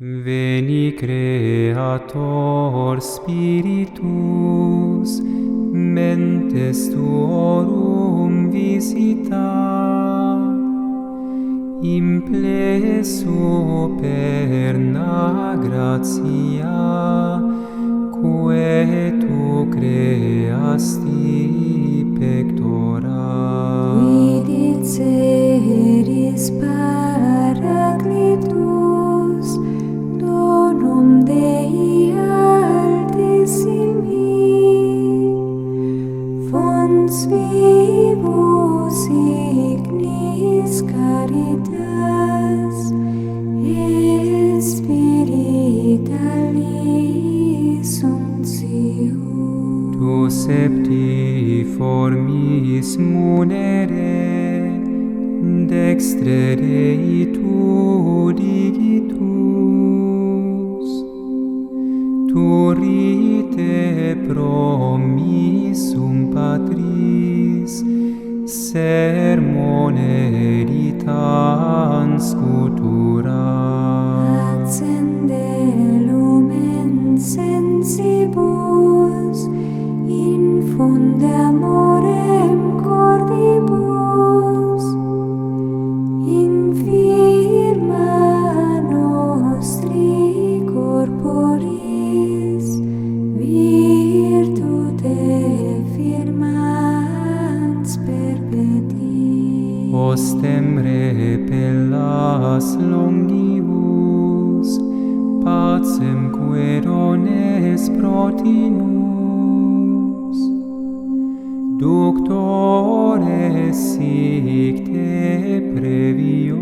Veni Creator Spiritus, mentes tuorum visita, implesso perna gratia, quae tu creasti pectora. Quid seris Paracletus, donum Dei Altissimi, fons vivus ignis caritas, et spiritualis unctio. Tu septiformis munere, dextre Dei tu digitus, turite promissum Patris, sermone ditans scutura. Accende lumen sensibus, infunde amorem cordibus, infirma nostri corporis, virtute firmans perpeti. Ostem repellas longibus, pacem querones protinus, ductores sic te previo,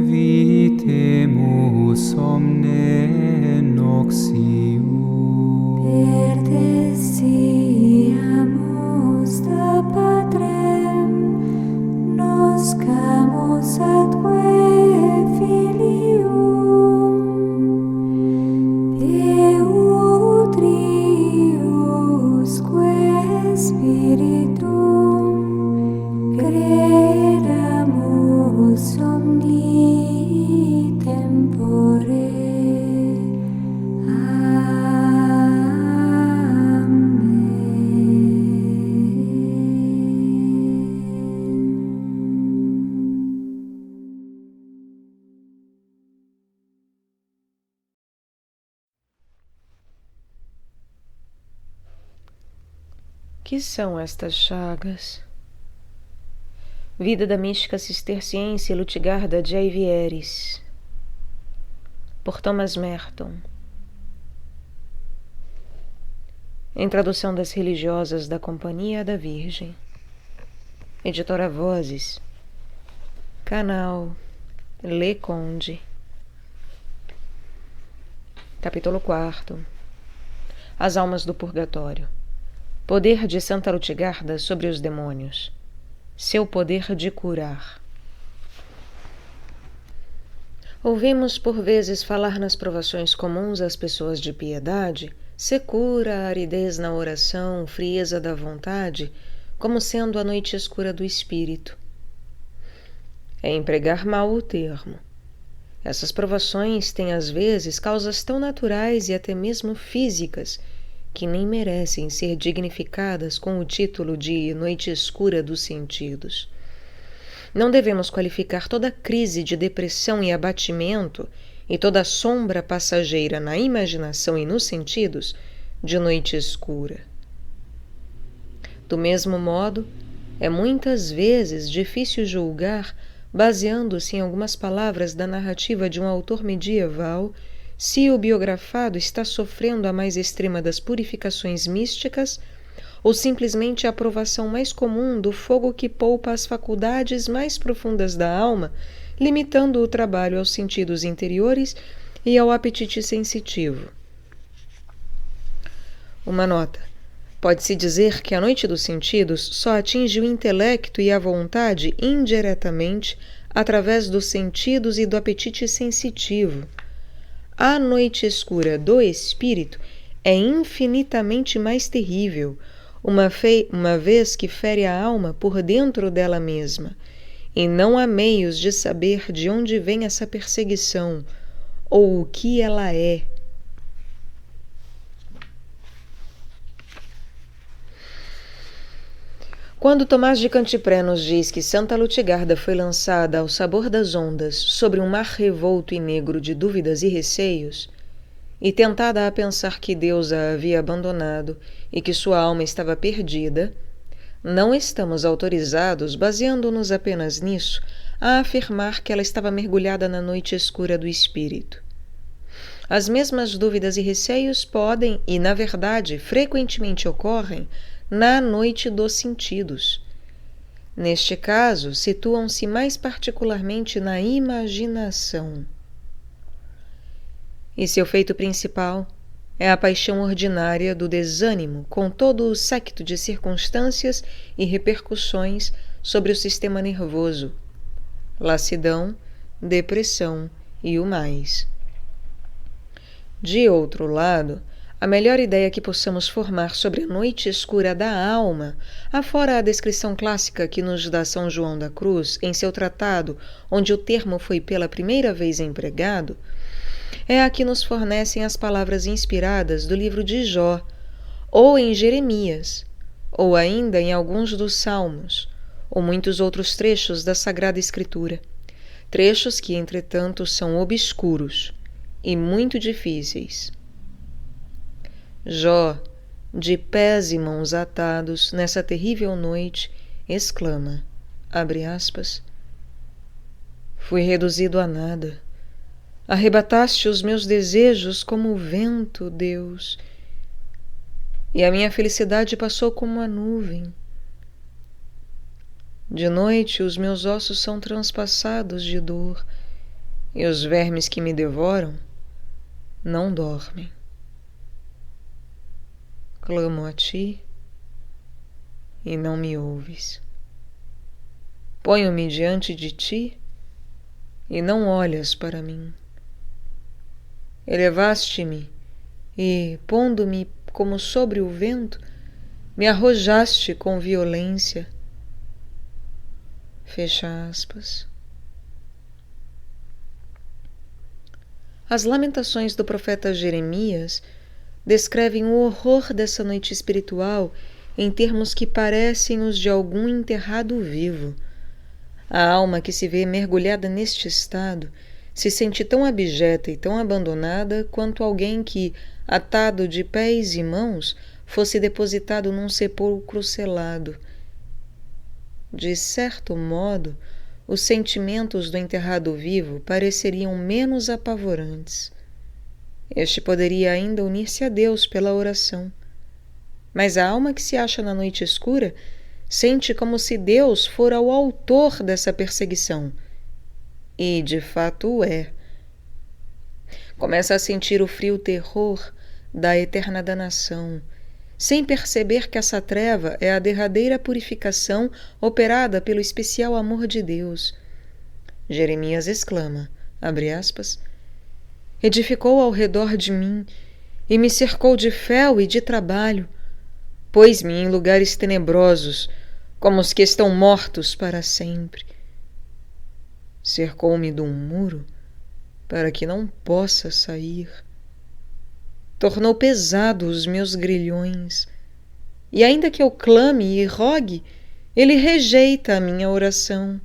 vitemus omne noxium. Pertestiamus da Patrem, noscamus atque filium, Deo Triusque Spiritum, credamus omni tempore. Que são estas chagas? Vida da mística cisterciense Lutgarda de Aivieres, por Thomas Merton. Em tradução das religiosas da Companhia da Virgem. Editora Vozes. Canal Le Conde. Capítulo 4. As almas do purgatório. Poder de Santa Lutgarda sobre os demônios. Seu poder de curar. Ouvimos por vezes falar nas provações comuns às pessoas de piedade, secura, aridez na oração, frieza da vontade, como sendo a noite escura do espírito. É empregar mal o termo. Essas provações têm às vezes causas tão naturais e até mesmo físicas que nem merecem ser dignificadas com o título de noite escura dos sentidos. Não devemos qualificar toda crise de depressão e abatimento e toda sombra passageira na imaginação e nos sentidos de noite escura. Do mesmo modo, é muitas vezes difícil julgar, baseando-se em algumas palavras da narrativa de um autor medieval, se o biografado está sofrendo a mais extrema das purificações místicas ou simplesmente a aprovação mais comum do fogo que poupa as faculdades mais profundas da alma, limitando o trabalho aos sentidos interiores e ao apetite sensitivo. Uma nota. Pode-se dizer que a noite dos sentidos só atinge o intelecto e a vontade indiretamente através dos sentidos e do apetite sensitivo. A noite escura do espírito é infinitamente mais terrível, uma vez que fere a alma por dentro dela mesma, e não há meios de saber de onde vem essa perseguição, ou o que ela é. Quando Tomás de Cantipré nos diz que Santa Lutigarda foi lançada ao sabor das ondas sobre um mar revolto e negro de dúvidas e receios, e tentada a pensar que Deus a havia abandonado e que sua alma estava perdida, não estamos autorizados, baseando-nos apenas nisso, a afirmar que ela estava mergulhada na noite escura do espírito. As mesmas dúvidas e receios podem, e na verdade frequentemente ocorrem, na noite dos sentidos. Neste caso, situam-se mais particularmente na imaginação. E seu feito principal é a paixão ordinária do desânimo, com todo o séquito de circunstâncias e repercussões sobre o sistema nervoso, lassidão, depressão e o mais. De outro lado, a melhor ideia que possamos formar sobre a noite escura da alma, afora a descrição clássica que nos dá São João da Cruz em seu tratado, onde o termo foi pela primeira vez empregado, é a que nos fornecem as palavras inspiradas do livro de Jó, ou em Jeremias, ou ainda em alguns dos Salmos, ou muitos outros trechos da Sagrada Escritura, trechos que, entretanto, são obscuros e muito difíceis. Jó, de pés e mãos atados nessa terrível noite, exclama, abre aspas, fui reduzido a nada. Arrebataste os meus desejos como o vento, Deus, e a minha felicidade passou como a nuvem. De noite os meus ossos são transpassados de dor, e os vermes que me devoram não dormem. Clamo a ti e não me ouves. Ponho-me diante de ti e não olhas para mim. Elevaste-me e, pondo-me como sobre o vento, me arrojaste com violência. Fecha aspas. As lamentações do profeta Jeremias descrevem o horror dessa noite espiritual em termos que parecem os de algum enterrado vivo. A alma que se vê mergulhada neste estado se sente tão abjeta e tão abandonada quanto alguém que, atado de pés e mãos, fosse depositado num sepulcro selado. De certo modo, os sentimentos do enterrado vivo pareceriam menos apavorantes. Este poderia ainda unir-se a Deus pela oração. Mas a alma que se acha na noite escura sente como se Deus fora o autor dessa perseguição. E, de fato, o é. Começa a sentir o frio terror da eterna danação, sem perceber que essa treva é a derradeira purificação operada pelo especial amor de Deus. Jeremias exclama, abre aspas, edificou ao redor de mim e me cercou de fel e de trabalho, pôs-me em lugares tenebrosos, como os que estão mortos para sempre. Cercou-me de um muro para que não possa sair. Tornou pesado os meus grilhões, e ainda que eu clame e rogue, ele rejeita a minha oração.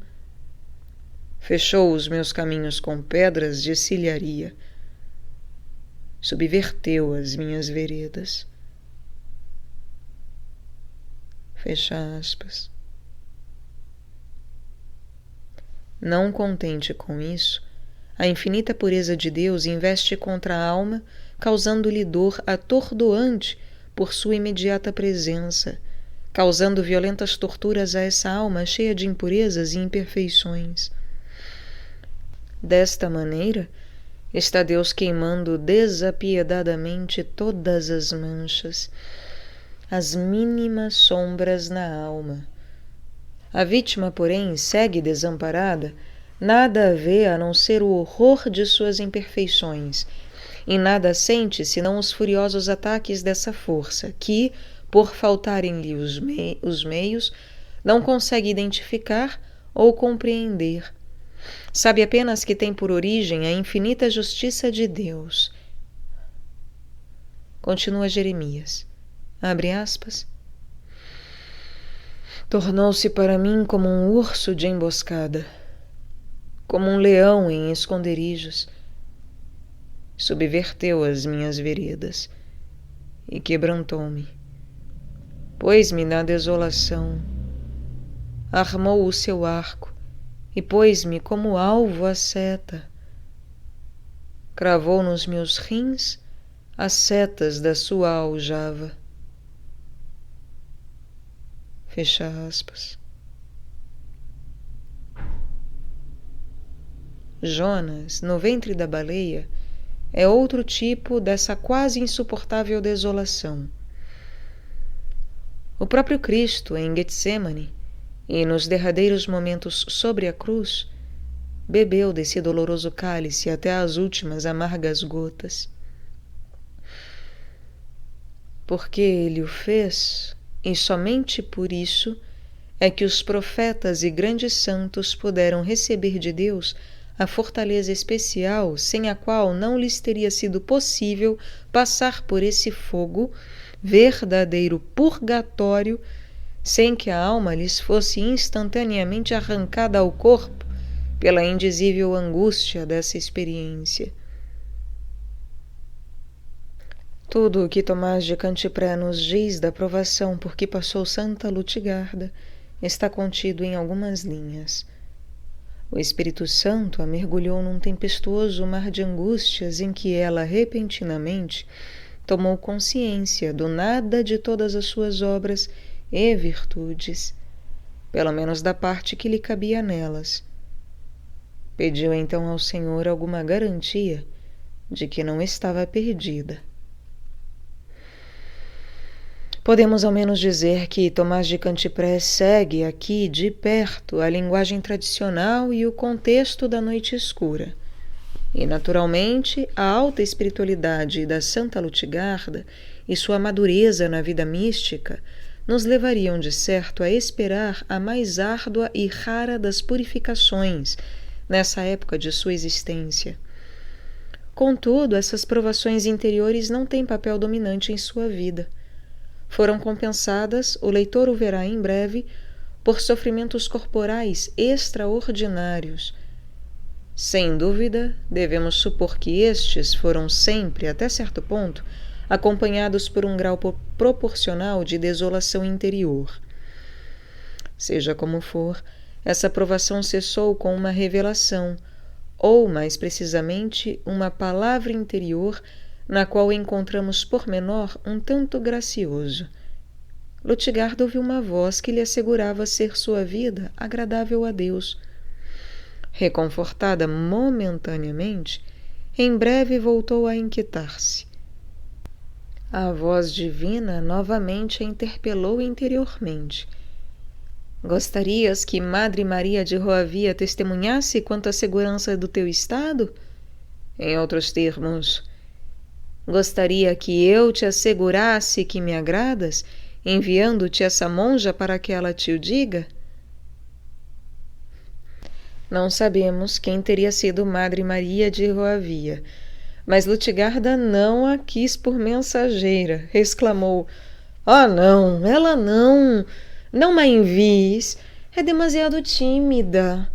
Fechou os meus caminhos com pedras de silharia, subverteu as minhas veredas. Fecha aspas. Não contente com isso, a infinita pureza de Deus investe contra a alma, causando-lhe dor atordoante por sua imediata presença, causando violentas torturas a essa alma cheia de impurezas e imperfeições. Desta maneira, está Deus queimando desapiedadamente todas as manchas, as mínimas sombras na alma. A vítima, porém, segue desamparada, nada vê a não ser o horror de suas imperfeições, e nada sente senão os furiosos ataques dessa força, que, por faltarem-lhe os meios, não consegue identificar ou compreender. Sabe apenas que tem por origem a infinita justiça de Deus. Continua Jeremias. Abre aspas. Tornou-se para mim como um urso de emboscada, como um leão em esconderijos. Subverteu as minhas veredas e quebrantou-me. Pôs-me na desolação, armou o seu arco e pôs-me como alvo a seta. Cravou nos meus rins as setas da sua aljava. Fecha aspas. Jonas, no ventre da baleia, é outro tipo dessa quase insuportável desolação. O próprio Cristo, em Getsemane, e nos derradeiros momentos sobre a cruz, bebeu desse doloroso cálice até as últimas amargas gotas. Porque ele o fez, e somente por isso, é que os profetas e grandes santos puderam receber de Deus a fortaleza especial sem a qual não lhes teria sido possível passar por esse fogo, verdadeiro purgatório, sem que a alma lhes fosse instantaneamente arrancada ao corpo pela indizível angústia dessa experiência. Tudo o que Tomás de Cantipré nos diz da provação por que passou Santa Lutgarda está contido em algumas linhas. O Espírito Santo a mergulhou num tempestuoso mar de angústias em que ela, repentinamente, tomou consciência do nada de todas as suas obras e virtudes, pelo menos da parte que lhe cabia nelas. Pediu então ao Senhor alguma garantia de que não estava perdida. Podemos ao menos dizer que Tomás de Cantipré segue aqui de perto a linguagem tradicional e o contexto da noite escura. E, naturalmente, a alta espiritualidade da Santa Lutgarda e sua madureza na vida mística nos levariam, de certo, a esperar a mais árdua e rara das purificações nessa época de sua existência. Contudo, essas provações interiores não têm papel dominante em sua vida. Foram compensadas, o leitor o verá em breve, por sofrimentos corporais extraordinários. Sem dúvida, devemos supor que estes foram sempre, até certo ponto, acompanhados por um grau proporcional de desolação interior. Seja como for, essa provação cessou com uma revelação, ou, mais precisamente, uma palavra interior na qual encontramos pormenor um tanto gracioso. Lutgarda ouviu uma voz que lhe assegurava ser sua vida agradável a Deus. Reconfortada momentaneamente, em breve voltou a inquietar-se. A voz divina novamente a interpelou interiormente. Gostarias que Madre Maria de Roavia testemunhasse quanto à segurança do teu estado? Em outros termos, gostaria que eu te assegurasse que me agradas, enviando-te essa monja para que ela te o diga? Não sabemos quem teria sido Madre Maria de Roavia, mas Lutgarda não a quis por mensageira. Exclamou: "Ah, não, ela não! Não a envies! É demasiado tímida.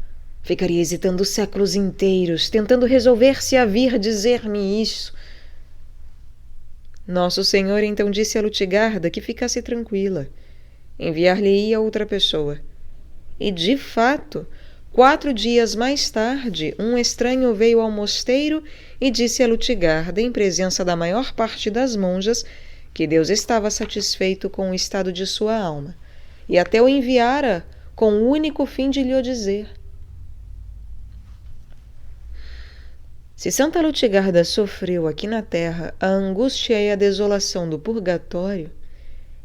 Ficaria hesitando séculos inteiros, tentando resolver-se a vir dizer-me isso." Nosso Senhor então disse a Lutgarda que ficasse tranquila. Enviar-lhe-ia outra pessoa. E, de fato, 4 dias mais tarde, um estranho veio ao mosteiro e disse a Lutgarda, em presença da maior parte das monjas, que Deus estava satisfeito com o estado de sua alma, e até o enviara com o único fim de lhe o dizer. Se Santa Lutgarda sofreu aqui na terra a angústia e a desolação do purgatório,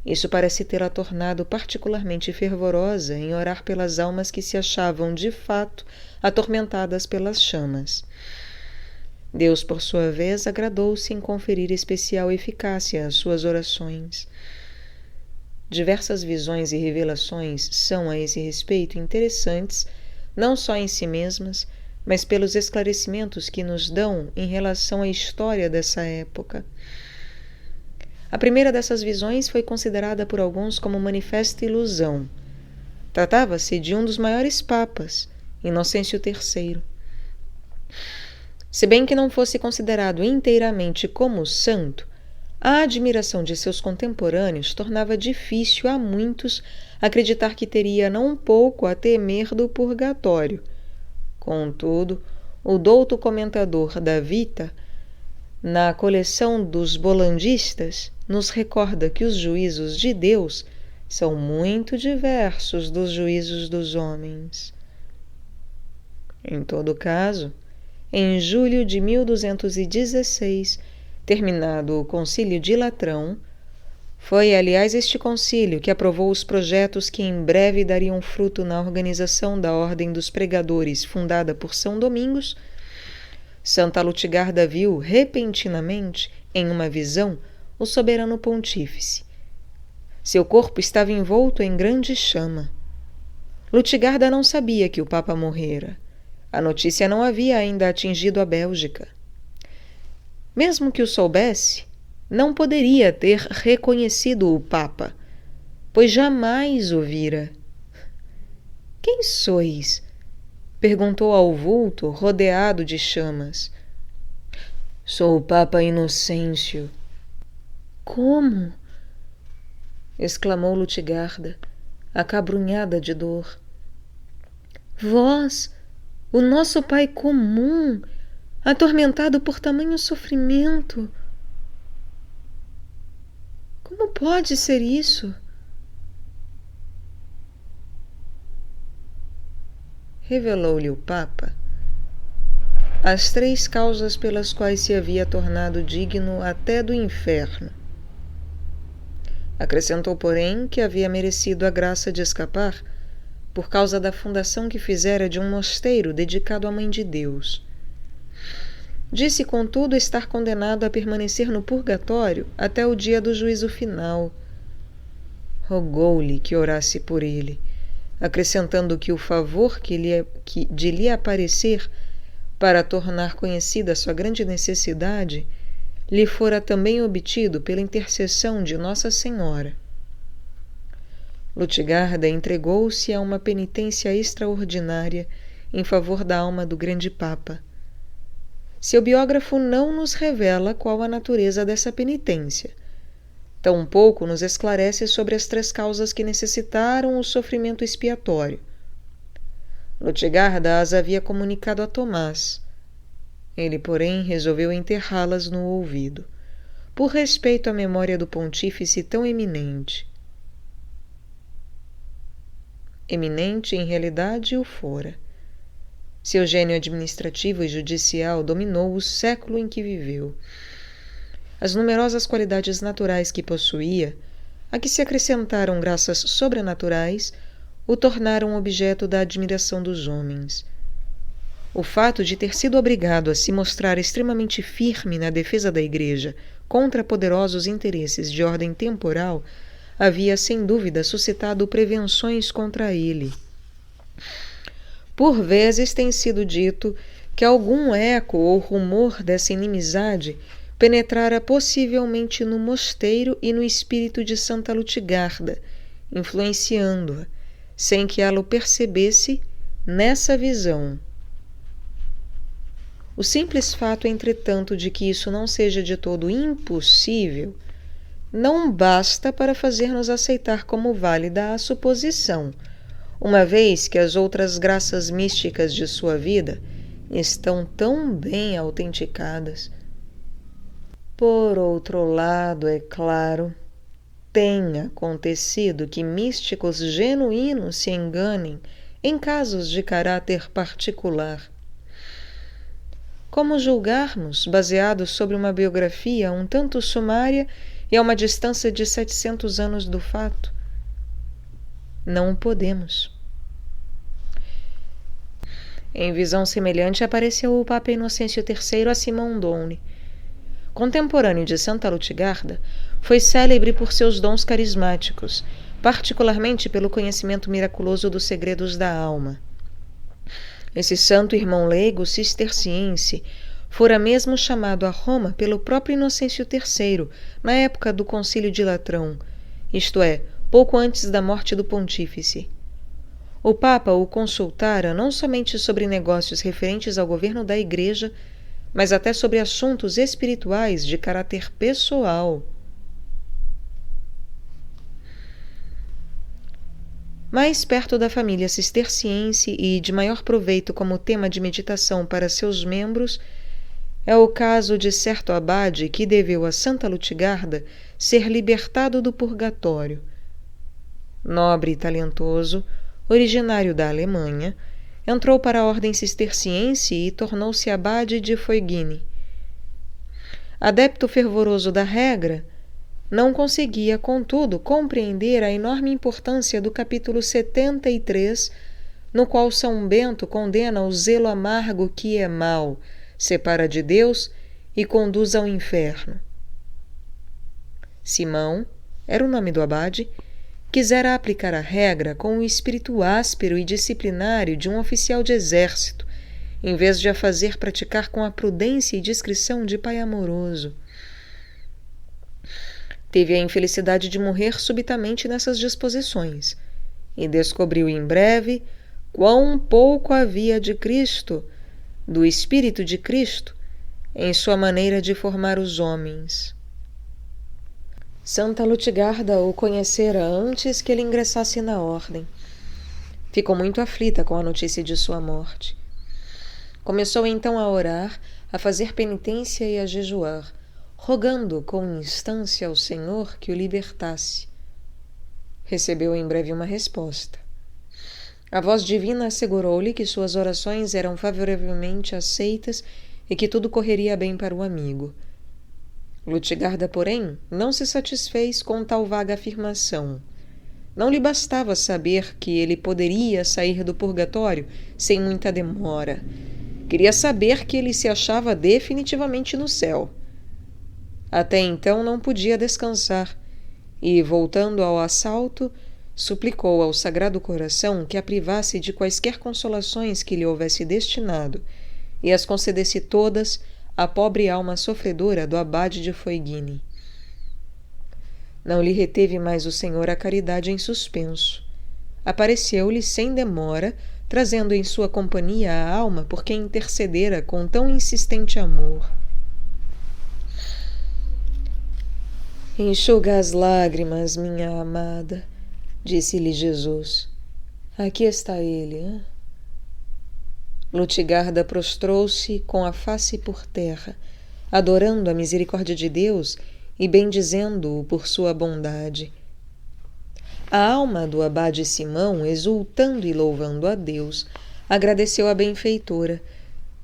isso parece tê-la tornado particularmente fervorosa em orar pelas almas que se achavam, de fato, atormentadas pelas chamas. Deus, por sua vez, agradou-se em conferir especial eficácia às suas orações. Diversas visões e revelações são, a esse respeito, interessantes não só em si mesmas, mas pelos esclarecimentos que nos dão em relação à história dessa época. A primeira dessas visões foi considerada por alguns como manifesta ilusão. Tratava-se de um dos maiores papas, Inocêncio III. Se bem que não fosse considerado inteiramente como santo, a admiração de seus contemporâneos tornava difícil a muitos acreditar que teria não pouco a temer do purgatório. Contudo, o douto comentador da Vita, na coleção dos bolandistas, nos recorda que os juízos de Deus são muito diversos dos juízos dos homens. Em todo caso, em julho de 1216, terminado o Concílio de Latrão, foi, aliás, este concílio que aprovou os projetos que em breve dariam fruto na organização da Ordem dos Pregadores, fundada por São Domingos. Santa Lutigarda viu, repentinamente, em uma visão, o soberano pontífice. Seu corpo estava envolto em grande chama. Lutigarda não sabia que o Papa morrera. A notícia não havia ainda atingido a Bélgica. Mesmo que o soubesse, não poderia ter reconhecido o Papa, pois jamais o vira. — Quem sois? Perguntou ao vulto, rodeado de chamas. — Sou o Papa Inocêncio. — Como? Exclamou Lutigarda, acabrunhada de dor. — Vós, o nosso pai comum, atormentado por tamanho sofrimento. Como pode ser isso? Revelou-lhe o Papa as 3 causas pelas quais se havia tornado digno até do inferno. Acrescentou, porém, que havia merecido a graça de escapar por causa da fundação que fizera de um mosteiro dedicado à Mãe de Deus. Disse, contudo, estar condenado a permanecer no purgatório até o dia do juízo final. Rogou-lhe que orasse por ele, acrescentando que o favor de lhe aparecer para tornar conhecida sua grande necessidade lhe fora também obtido pela intercessão de Nossa Senhora. Lutigarda entregou-se a uma penitência extraordinária em favor da alma do grande Papa. Seu biógrafo não nos revela qual a natureza dessa penitência. Tampouco nos esclarece sobre as 3 causas que necessitaram o sofrimento expiatório. Lutigarda as havia comunicado a Tomás. Ele, porém, resolveu enterrá-las no ouvido, por respeito à memória do pontífice tão eminente. Eminente, em realidade, o fora. Seu gênio administrativo e judicial dominou o século em que viveu. As numerosas qualidades naturais que possuía, a que se acrescentaram graças sobrenaturais, o tornaram objeto da admiração dos homens. O fato de ter sido obrigado a se mostrar extremamente firme na defesa da Igreja contra poderosos interesses de ordem temporal havia, sem dúvida, suscitado prevenções contra ele. Por vezes tem sido dito que algum eco ou rumor dessa inimizade penetrara possivelmente no mosteiro e no espírito de Santa Lutigarda, influenciando-a, sem que ela o percebesse, nessa visão. O simples fato, entretanto, de que isso não seja de todo impossível, não basta para fazer-nos aceitar como válida a suposição, uma vez que as outras graças místicas de sua vida estão tão bem autenticadas. Por outro lado, é claro, tem acontecido que místicos genuínos se enganem em casos de caráter particular. Como julgarmos, baseados sobre uma biografia um tanto sumária e a uma distância de 700 anos do fato? Não o podemos. Em visão semelhante apareceu o Papa Inocêncio III a Simão Doune. Contemporâneo de Santa Lutigarda, foi célebre por seus dons carismáticos, particularmente pelo conhecimento miraculoso dos segredos da alma. Esse santo irmão leigo cisterciense fora mesmo chamado a Roma pelo próprio Inocêncio III, na época do Concílio de Latrão, isto é, pouco antes da morte do pontífice. O Papa o consultara não somente sobre negócios referentes ao governo da Igreja, mas até sobre assuntos espirituais de caráter pessoal. Mais perto da família cisterciense e de maior proveito como tema de meditação para seus membros, é o caso de certo abade que deveu a Santa Lutgarda ser libertado do purgatório. Nobre e talentoso, originário da Alemanha, entrou para a ordem cisterciense e tornou-se abade de Fueghine. Adepto fervoroso da regra, não conseguia, contudo, compreender a enorme importância do capítulo 73, no qual São Bento condena o zelo amargo que é mau, separa de Deus e conduz ao inferno. Simão, era o nome do abade, quisera aplicar a regra com o espírito áspero e disciplinário de um oficial de exército, em vez de a fazer praticar com a prudência e discrição de pai amoroso. Teve a infelicidade de morrer subitamente nessas disposições, e descobriu em breve quão pouco havia de Cristo, do Espírito de Cristo, em sua maneira de formar os homens. Santa Lutgarda o conhecera antes que ele ingressasse na ordem. Ficou muito aflita com a notícia de sua morte. Começou então a orar, a fazer penitência e a jejuar, rogando com instância ao Senhor que o libertasse. Recebeu em breve uma resposta. A voz divina assegurou-lhe que suas orações eram favoravelmente aceitas e que tudo correria bem para o amigo. Lutgarda, porém, não se satisfez com tal vaga afirmação. Não lhe bastava saber que ele poderia sair do purgatório sem muita demora. Queria saber que ele se achava definitivamente no céu. Até então não podia descansar, e, voltando ao assalto, suplicou ao Sagrado Coração que a privasse de quaisquer consolações que lhe houvesse destinado, e as concedesse todas à pobre alma sofredora do abade de Fueghine. Não lhe reteve mais o Senhor a caridade em suspenso. Apareceu-lhe sem demora, trazendo em sua companhia a alma por quem intercedera com tão insistente amor. Enxuga as lágrimas, minha amada, disse-lhe Jesus. Aqui está ele, hein? Lutgarda prostrou-se com a face por terra, adorando a misericórdia de Deus e bendizendo-o por sua bondade. A alma do abade Simão, exultando e louvando a Deus, agradeceu a benfeitora,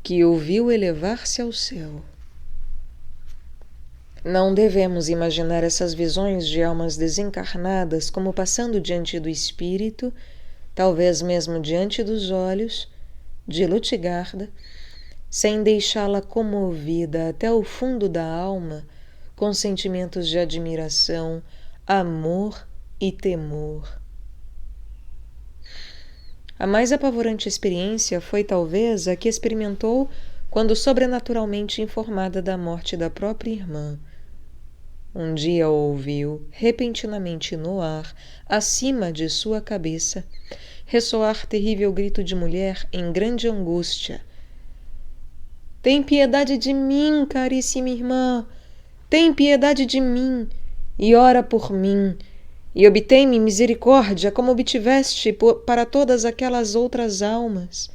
que o viu elevar-se ao céu. Não devemos imaginar essas visões de almas desencarnadas como passando diante do espírito, talvez mesmo diante dos olhos, de Lutgarda, sem deixá-la comovida até o fundo da alma com sentimentos de admiração, amor e temor. A mais apavorante experiência foi talvez a que experimentou quando sobrenaturalmente informada da morte da própria irmã. Um dia ouviu, repentinamente no ar, acima de sua cabeça, ressoar terrível grito de mulher em grande angústia. Tem piedade de mim, caríssima irmã! Tem piedade de mim, e ora por mim, e obtém-me misericórdia como obtiveste para todas aquelas outras almas.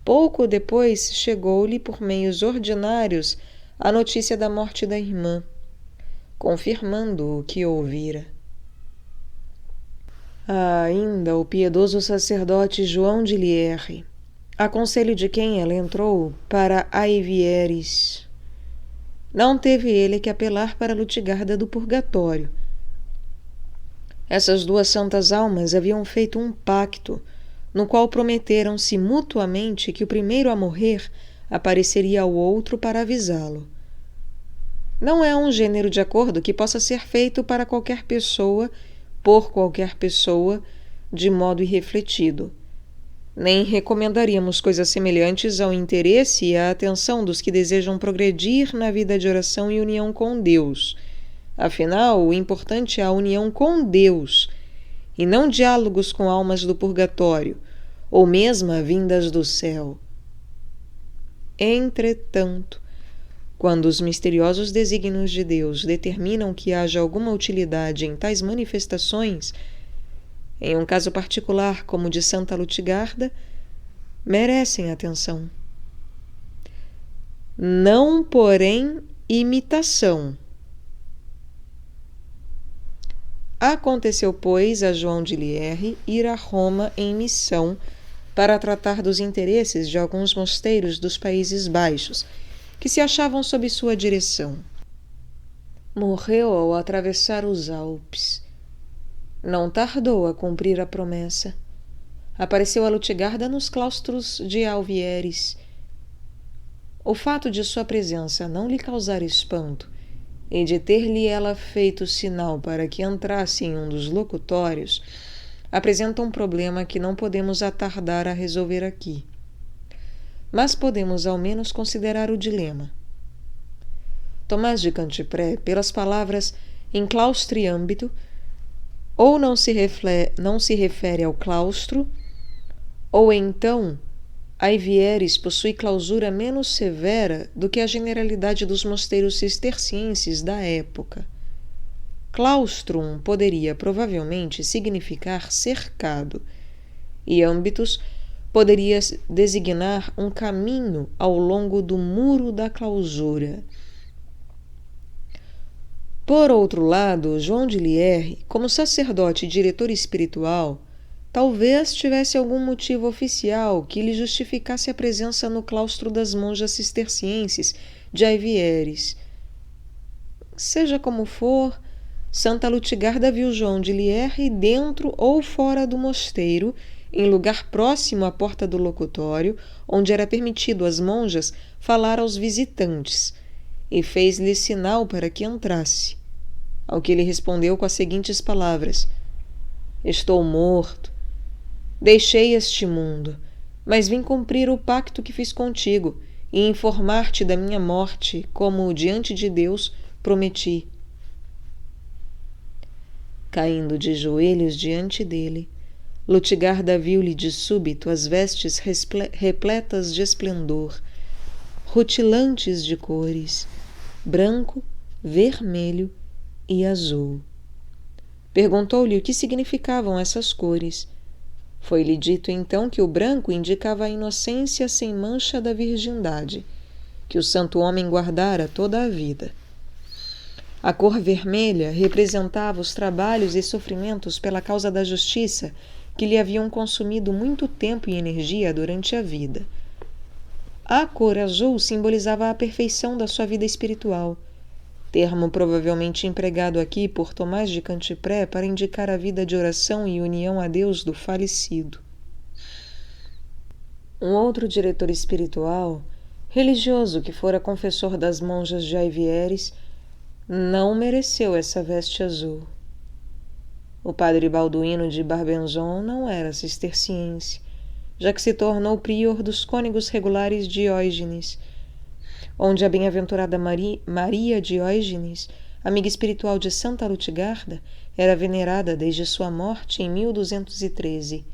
Pouco depois chegou-lhe, por meios ordinários, a notícia da morte da irmã, confirmando o que ouvira. Ainda o piedoso sacerdote João de Lierre, a conselho de quem ela entrou para Aivieres. Não teve ele que apelar para Lutgarda do purgatório. Essas duas santas almas haviam feito um pacto, no qual prometeram-se mutuamente que o primeiro a morrer apareceria ao outro para avisá-lo. Não é um gênero de acordo que possa ser feito para qualquer pessoa, por qualquer pessoa, de modo irrefletido. Nem recomendaríamos coisas semelhantes ao interesse e à atenção dos que desejam progredir na vida de oração e união com Deus. Afinal, o importante é a união com Deus, e não diálogos com almas do purgatório, ou mesmo vindas do céu. Entretanto, quando os misteriosos desígnios de Deus determinam que haja alguma utilidade em tais manifestações, em um caso particular como o de Santa Lutgarda, merecem atenção. Não, porém, imitação. Aconteceu, pois, a João de Lierre ir a Roma em missão para tratar dos interesses de alguns mosteiros dos Países Baixos, que se achavam sob sua direção. Morreu ao atravessar os Alpes. Não tardou a cumprir a promessa. Apareceu a Lutgarda nos claustros de Alvieres. O fato de sua presença não lhe causar espanto e de ter-lhe ela feito sinal para que entrasse em um dos locutórios apresenta um problema que não podemos atardar a resolver aqui. Mas podemos ao menos considerar o dilema. Tomás de Cantipré, pelas palavras em claustro e âmbito, ou não se refere ao claustro, ou então Alvieres possui clausura menos severa do que a generalidade dos mosteiros cistercienses da época. Claustrum poderia provavelmente significar cercado, e âmbitos poderia designar um caminho ao longo do muro da clausura. Por outro lado, João de Lierre, como sacerdote e diretor espiritual, talvez tivesse algum motivo oficial que lhe justificasse a presença no claustro das monjas cistercienses de Alvieres. Seja como for, Santa Lutgarda viu João de Lierre dentro ou fora do mosteiro, em lugar próximo à porta do locutório, onde era permitido às monjas falar aos visitantes, e fez-lhe sinal para que entrasse. Ao que ele respondeu com as seguintes palavras: Estou morto. Deixei este mundo, mas vim cumprir o pacto que fiz contigo e informar-te da minha morte, como, diante de Deus, prometi. Caindo de joelhos diante dele, Lutgarda viu-lhe de súbito as vestes repletas de esplendor, rutilantes de cores, branco, vermelho e azul. Perguntou-lhe o que significavam essas cores. Foi-lhe dito então que o branco indicava a inocência sem mancha da virgindade, que o santo homem guardara toda a vida. A cor vermelha representava os trabalhos e sofrimentos pela causa da justiça que lhe haviam consumido muito tempo e energia durante a vida. A cor azul simbolizava a perfeição da sua vida espiritual, termo provavelmente empregado aqui por Tomás de Cantipré para indicar a vida de oração e união a Deus do falecido. Um outro diretor espiritual, religioso que fora confessor das monjas de Alvieres, não mereceu essa veste azul. O padre Balduíno de Barbenzon não era cisterciense, já que se tornou prior dos cônegos regulares Diógenes, onde a bem-aventurada Maria Diógenes, amiga espiritual de Santa Lutgarda, era venerada desde sua morte em 1213.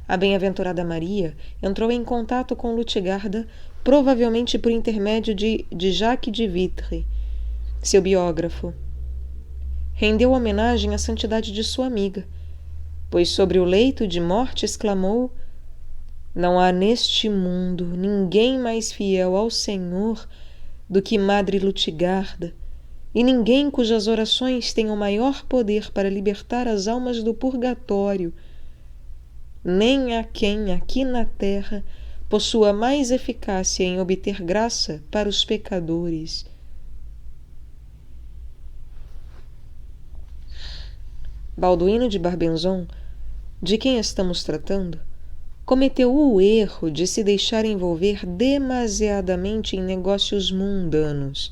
A bem-aventurada Maria entrou em contato com Lutgarda, provavelmente por intermédio de Jacques de Vitry, seu biógrafo. Rendeu homenagem à santidade de sua amiga, pois sobre o leito de morte exclamou: Não há neste mundo ninguém mais fiel ao Senhor do que Madre Lutgarda, e ninguém cujas orações tenham maior poder para libertar as almas do purgatório, nem a quem aqui na terra possua mais eficácia em obter graça para os pecadores. Balduíno de Barbenzon, de quem estamos tratando, cometeu o erro de se deixar envolver demasiadamente em negócios mundanos.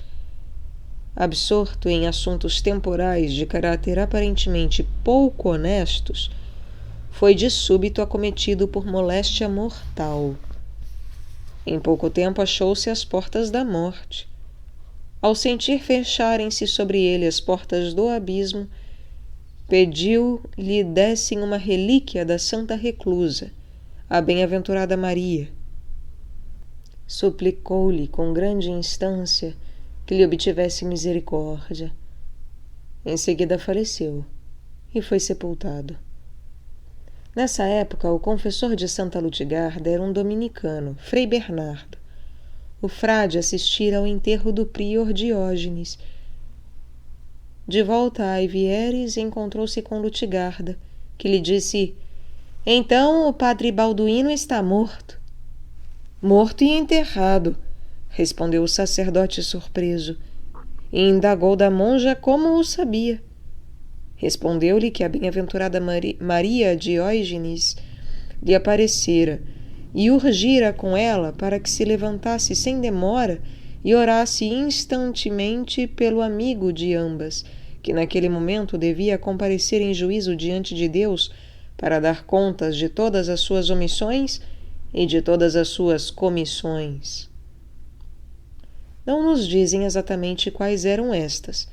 Absorto em assuntos temporais de caráter aparentemente pouco honestos, foi de súbito acometido por moléstia mortal. Em pouco tempo achou-se às portas da morte. Ao sentir fecharem-se sobre ele as portas do abismo, pediu-lhe dessem uma relíquia da Santa Reclusa, a bem-aventurada Maria. Suplicou-lhe com grande instância que lhe obtivesse misericórdia. Em seguida faleceu e foi sepultado. Nessa época, o confessor de Santa Lutgarda era um dominicano, Frei Bernardo. O frade assistira ao enterro do prior Diógenes. De volta a Aivieres, encontrou-se com Lutgarda, que lhe disse: "Então o padre Balduíno está morto." "Morto e enterrado", respondeu o sacerdote surpreso, e indagou da monja como o sabia. Respondeu-lhe que a bem-aventurada Maria Diógenes lhe aparecera e urgira com ela para que se levantasse sem demora e orasse instantemente pelo amigo de ambas, que naquele momento devia comparecer em juízo diante de Deus para dar contas de todas as suas omissões e de todas as suas comissões. Não nos dizem exatamente quais eram estas,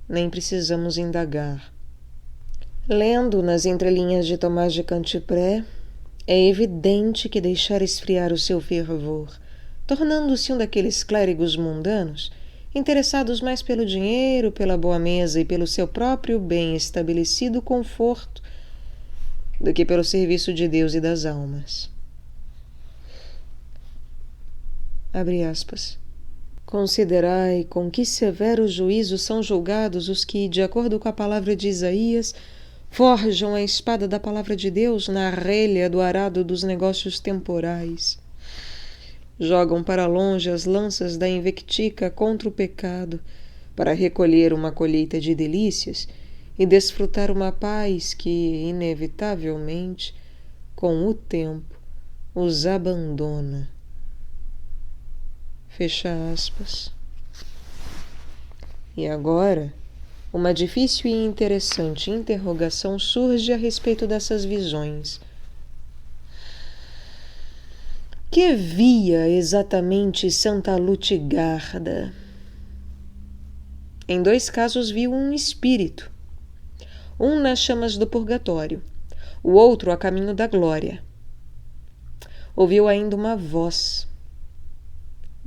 nem precisamos indagar. Lendo nas entrelinhas de Tomás de Cantipré, é evidente que deixara esfriar o seu fervor, tornando-se um daqueles clérigos mundanos, interessados mais pelo dinheiro, pela boa mesa e pelo seu próprio bem estabelecido conforto, do que pelo serviço de Deus e das almas. Abre aspas. Considerai com que severo juízo são julgados os que, de acordo com a palavra de Isaías, forjam a espada da palavra de Deus na relha do arado dos negócios temporais. Jogam para longe as lanças da invectica contra o pecado, para recolher uma colheita de delícias e desfrutar uma paz que, inevitavelmente, com o tempo, os abandona. Fecha aspas. E agora, uma difícil e interessante interrogação surge a respeito dessas visões. Que via exatamente Santa Lutgarda? Em 2 casos viu um espírito, um nas chamas do purgatório, o outro a caminho da glória. Ouviu ainda uma voz.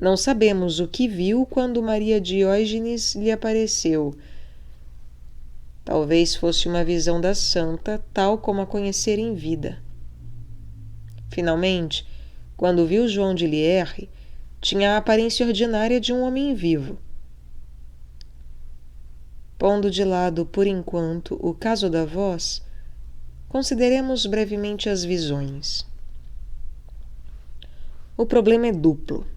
Não sabemos o que viu quando Maria Diógenes lhe apareceu. Talvez fosse uma visão da santa, tal como a conhecera em vida. Finalmente, quando viu João de Lierre, tinha a aparência ordinária de um homem vivo. Pondo de lado, por enquanto, o caso da voz, consideremos brevemente as visões. O problema é duplo.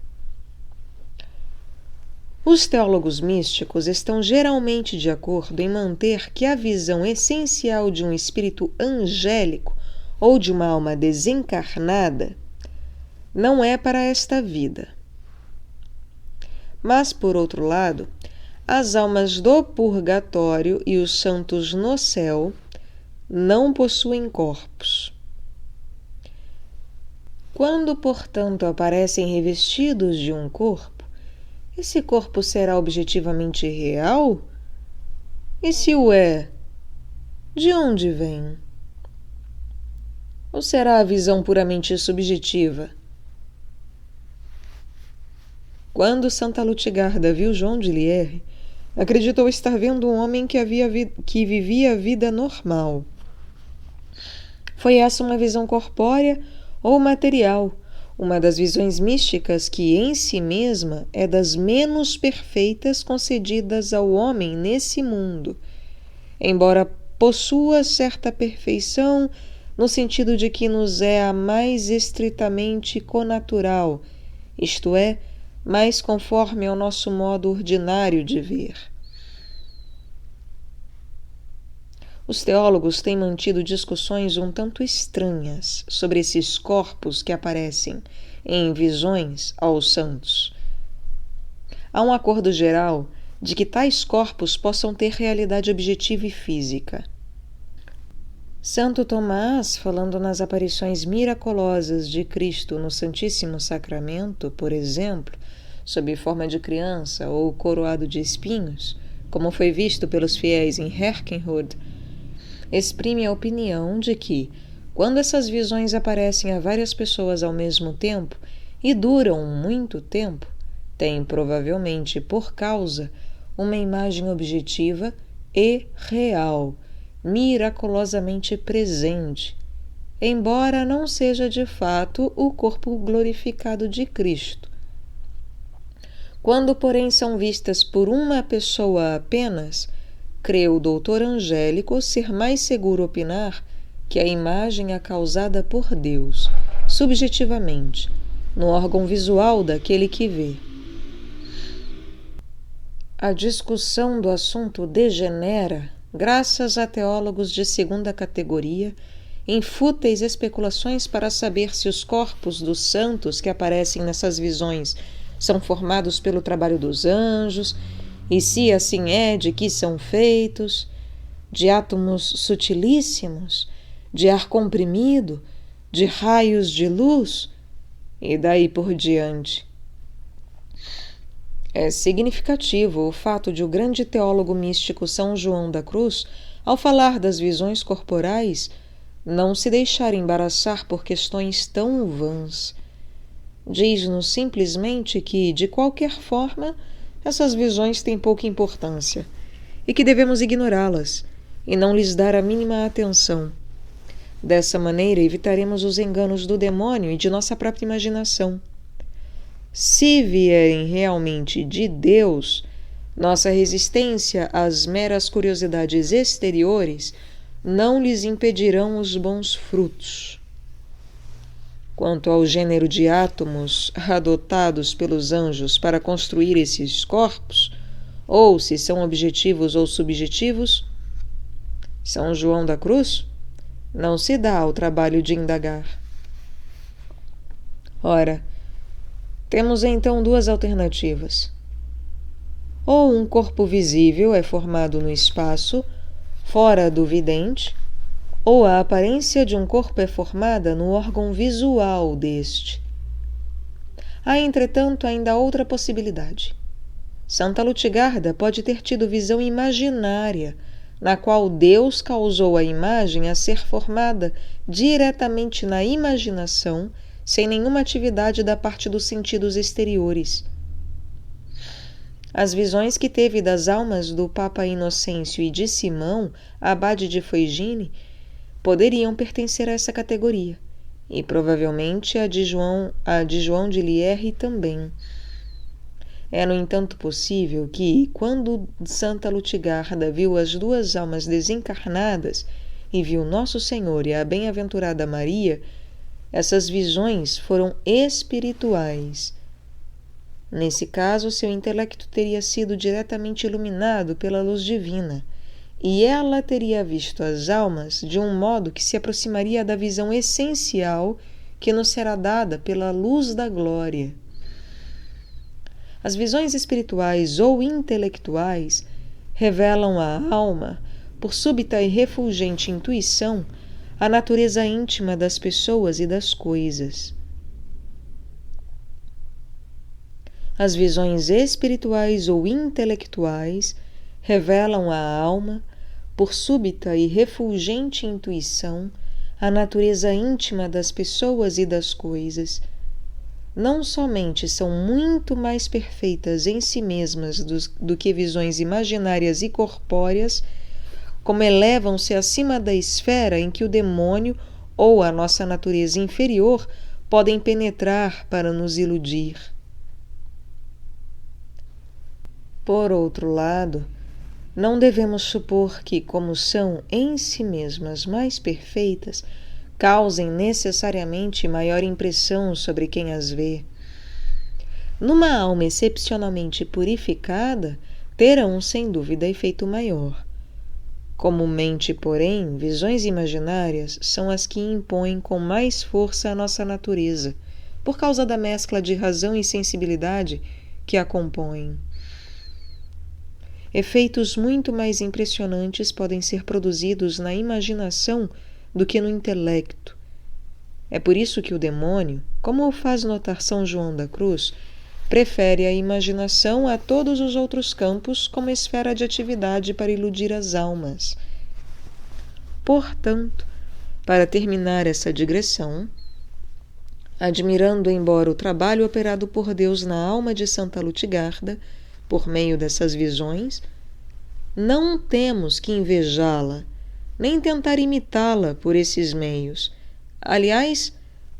Os teólogos místicos estão geralmente de acordo em manter que a visão essencial de um espírito angélico ou de uma alma desencarnada não é para esta vida. Mas, por outro lado, as almas do purgatório e os santos no céu não possuem corpos. Quando, portanto, aparecem revestidos de um corpo, esse corpo será objetivamente real? E se o é, de onde vem? Ou será a visão puramente subjetiva? Quando Santa Lutgarda viu João de Lierre, acreditou estar vendo um homem que vivia a vida normal. Foi essa uma visão corpórea ou material? Uma das visões místicas que, em si mesma, é das menos perfeitas concedidas ao homem nesse mundo, embora possua certa perfeição no sentido de que nos é a mais estritamente connatural, isto é, mais conforme ao nosso modo ordinário de ver. Os teólogos têm mantido discussões um tanto estranhas sobre esses corpos que aparecem em visões aos santos. Há um acordo geral de que tais corpos possam ter realidade objetiva e física. Santo Tomás, falando nas aparições miraculosas de Cristo no Santíssimo Sacramento, por exemplo, sob forma de criança ou coroado de espinhos, como foi visto pelos fiéis em Herkenrode, exprime a opinião de que, quando essas visões aparecem a várias pessoas ao mesmo tempo e duram muito tempo, têm provavelmente por causa uma imagem objetiva e real, miraculosamente presente, embora não seja de fato o corpo glorificado de Cristo. Quando, porém, são vistas por uma pessoa apenas, crê o doutor Angélico ser mais seguro opinar que a imagem é causada por Deus, subjetivamente, no órgão visual daquele que vê. A discussão do assunto degenera, graças a teólogos de segunda categoria, em fúteis especulações para saber se os corpos dos santos que aparecem nessas visões são formados pelo trabalho dos anjos, e se assim é, de que são feitos, de átomos sutilíssimos, de ar comprimido, de raios de luz, e daí por diante. É significativo o fato de o grande teólogo místico São João da Cruz, ao falar das visões corporais, não se deixar embaraçar por questões tão vãs. Diz-nos simplesmente que, de qualquer forma, essas visões têm pouca importância e que devemos ignorá-las e não lhes dar a mínima atenção. Dessa maneira, evitaremos os enganos do demônio e de nossa própria imaginação. Se vierem realmente de Deus, nossa resistência às meras curiosidades exteriores não lhes impedirão os bons frutos. Quanto ao gênero de átomos adotados pelos anjos para construir esses corpos, ou se são objetivos ou subjetivos, São João da Cruz não se dá ao trabalho de indagar. Ora, temos então duas alternativas. Ou um corpo visível é formado no espaço, fora do vidente, ou a aparência de um corpo é formada no órgão visual deste. Há, entretanto, ainda outra possibilidade. Santa Lutigarda pode ter tido visão imaginária, na qual Deus causou a imagem a ser formada diretamente na imaginação, sem nenhuma atividade da parte dos sentidos exteriores. As visões que teve das almas do Papa Inocêncio e de Simão, abade de Foigine, poderiam pertencer a essa categoria, e provavelmente a de João de Lierre também. É, no entanto, possível que, quando Santa Lutigarda viu as duas almas desencarnadas e viu Nosso Senhor e a bem-aventurada Maria, essas visões foram espirituais. Nesse caso, seu intelecto teria sido diretamente iluminado pela luz divina, e ela teria visto as almas de um modo que se aproximaria da visão essencial que nos será dada pela luz da glória. As visões espirituais ou intelectuais revelam à alma, por súbita e refulgente intuição, a natureza íntima das pessoas e das coisas. As visões espirituais ou intelectuais revelam à alma, por súbita e refulgente intuição, a natureza íntima das pessoas e das coisas. Não somente são muito mais perfeitas em si mesmas do que visões imaginárias e corpóreas, como elevam-se acima da esfera em que o demônio ou a nossa natureza inferior podem penetrar para nos iludir. Por outro lado, não devemos supor que, como são em si mesmas mais perfeitas, causem necessariamente maior impressão sobre quem as vê. Numa alma excepcionalmente purificada, terão, sem dúvida, efeito maior. Comumente, porém, visões imaginárias são as que impõem com mais força a nossa natureza, por causa da mescla de razão e sensibilidade que a compõem. Efeitos muito mais impressionantes podem ser produzidos na imaginação do que no intelecto. É por isso que o demônio, como o faz notar São João da Cruz, prefere a imaginação a todos os outros campos como esfera de atividade para iludir as almas. Portanto, para terminar essa digressão, admirando embora o trabalho operado por Deus na alma de Santa Lutgarda, por meio dessas visões, não temos que invejá-la, nem tentar imitá-la por esses meios. Aliás,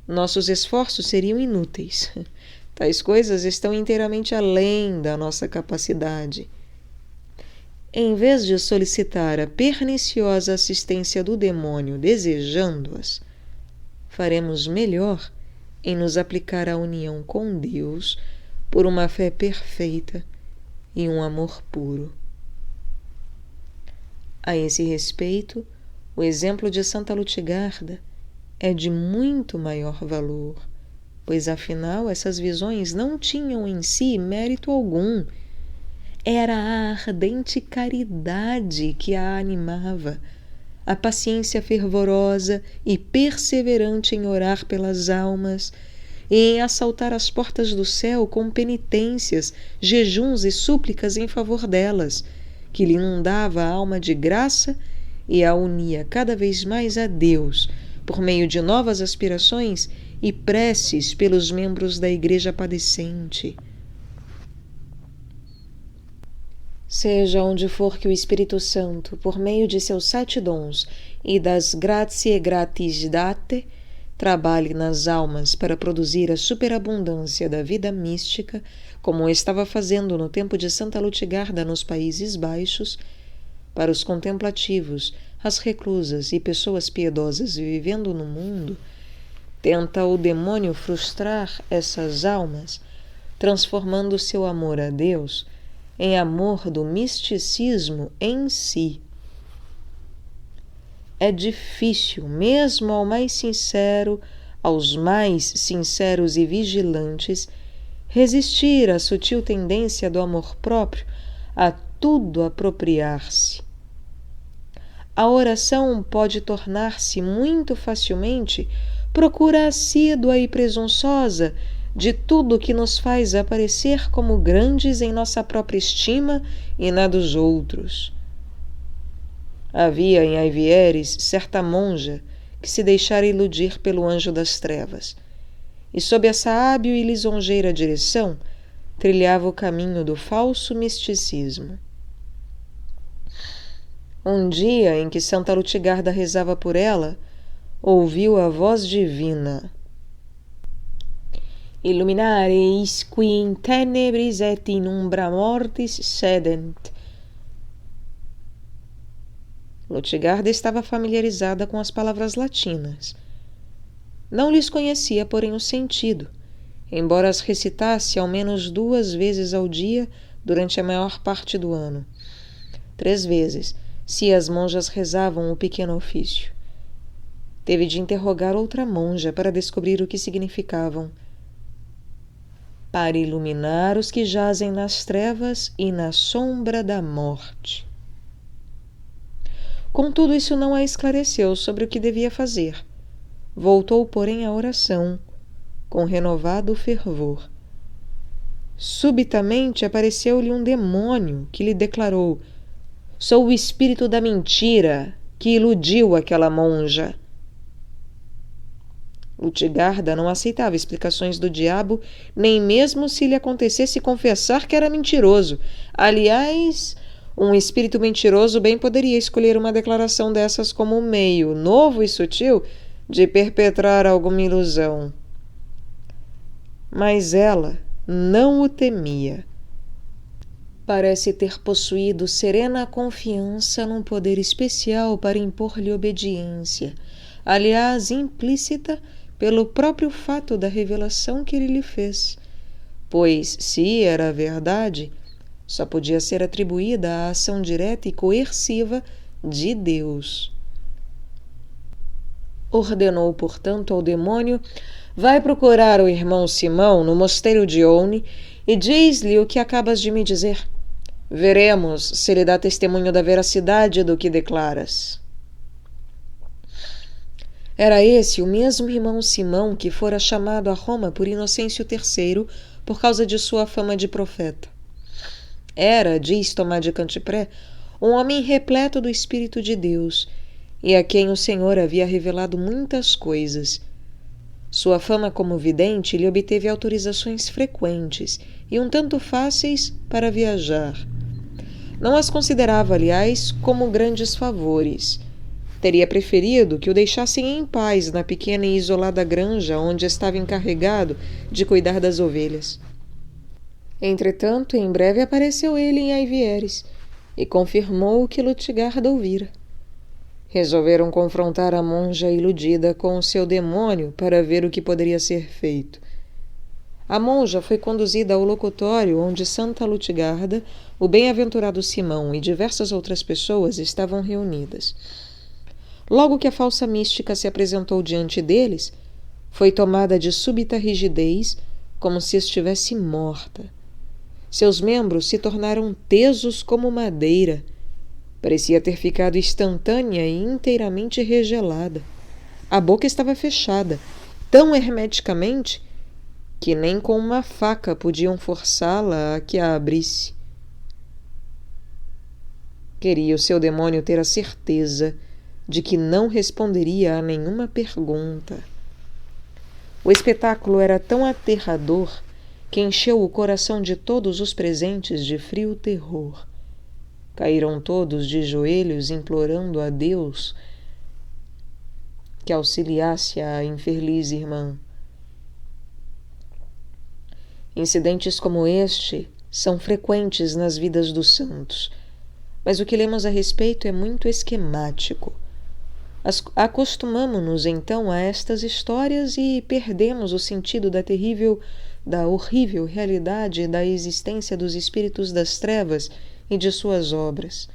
nossos esforços seriam inúteis. Tais coisas estão inteiramente além da nossa capacidade. Em vez de solicitar a perniciosa assistência do demônio desejando-as, faremos melhor em nos aplicar à união com Deus por uma fé perfeita e um amor puro. A esse respeito, o exemplo de Santa Lutgarda é de muito maior valor, pois afinal essas visões não tinham em si mérito algum. Era a ardente caridade que a animava, a paciência fervorosa e perseverante em orar pelas almas e em assaltar as portas do céu com penitências, jejuns e súplicas em favor delas, que lhe inundava a alma de graça e a unia cada vez mais a Deus, por meio de novas aspirações e preces pelos membros da Igreja padecente. Seja onde for que o Espírito Santo, por meio de seus 7 dons e das gratiae gratis date, trabalhe nas almas para produzir a superabundância da vida mística, como estava fazendo no tempo de Santa Lutgarda nos Países Baixos, para os contemplativos, as reclusas e pessoas piedosas vivendo no mundo, tenta o demônio frustrar essas almas, transformando seu amor a Deus em amor do misticismo em si. É difícil, mesmo ao mais sincero, aos mais sinceros e vigilantes, resistir à sutil tendência do amor próprio a tudo apropriar-se. A oração pode tornar-se muito facilmente procura assídua e presunçosa de tudo que nos faz aparecer como grandes em nossa própria estima e na dos outros. Havia em Aivieres certa monja que se deixara iludir pelo anjo das trevas, e sob essa hábil e lisonjeira direção trilhava o caminho do falso misticismo. Um dia em que Santa Lutgarda rezava por ela, ouviu a voz divina: Illuminare is qui in tenebris et in umbra mortis sedent. Lutgarda estava familiarizada com as palavras latinas. Não lhes conhecia, porém, o sentido, embora as recitasse ao menos 2 vezes ao dia durante a maior parte do ano. 3 vezes, se as monjas rezavam o pequeno ofício. Teve de interrogar outra monja para descobrir o que significavam. Para iluminar os que jazem nas trevas e na sombra da morte. Contudo, isso não a esclareceu sobre o que devia fazer. Voltou, porém, à oração, com renovado fervor. Subitamente apareceu-lhe um demônio que lhe declarou: sou o espírito da mentira que iludiu aquela monja. Lutgarda não aceitava explicações do diabo, nem mesmo se lhe acontecesse confessar que era mentiroso. Aliás, um espírito mentiroso bem poderia escolher uma declaração dessas como um meio novo e sutil de perpetrar alguma ilusão. Mas ela não o temia. Parece ter possuído serena confiança num poder especial para impor-lhe obediência, aliás, implícita pelo próprio fato da revelação que ele lhe fez, pois, se era verdade, só podia ser atribuída à ação direta e coerciva de Deus. Ordenou, portanto, ao demônio: vai procurar o irmão Simão no mosteiro de Oune e diz-lhe o que acabas de me dizer. Veremos se ele dá testemunho da veracidade do que declaras. Era esse o mesmo irmão Simão que fora chamado a Roma por Inocêncio III por causa de sua fama de profeta. Era, diz Tomás de Cantipré, um homem repleto do Espírito de Deus e a quem o Senhor havia revelado muitas coisas. Sua fama como vidente lhe obteve autorizações frequentes e um tanto fáceis para viajar. Não as considerava, aliás, como grandes favores. Teria preferido que o deixassem em paz na pequena e isolada granja onde estava encarregado de cuidar das ovelhas. Entretanto, em breve apareceu ele em Aivieres e confirmou o que Lutgarda ouvira. Resolveram confrontar a monja iludida com o seu demônio para ver o que poderia ser feito. A monja foi conduzida ao locutório onde Santa Lutgarda, o bem-aventurado Simão e diversas outras pessoas estavam reunidas. Logo que a falsa mística se apresentou diante deles, foi tomada de súbita rigidez, como se estivesse morta. Seus membros se tornaram tesos como madeira. Parecia ter ficado instantânea e inteiramente regelada. A boca estava fechada, tão hermeticamente que nem com uma faca podiam forçá-la a que a abrisse. Queria o seu demônio ter a certeza de que não responderia a nenhuma pergunta. O espetáculo era tão aterrador que encheu o coração de todos os presentes de frio terror. Caíram todos de joelhos implorando a Deus que auxiliasse a infeliz irmã. Incidentes como este são frequentes nas vidas dos santos, mas o que lemos a respeito é muito esquemático. Acostumamo-nos então a estas histórias e perdemos o sentido da horrível realidade da existência dos espíritos das trevas e de suas obras.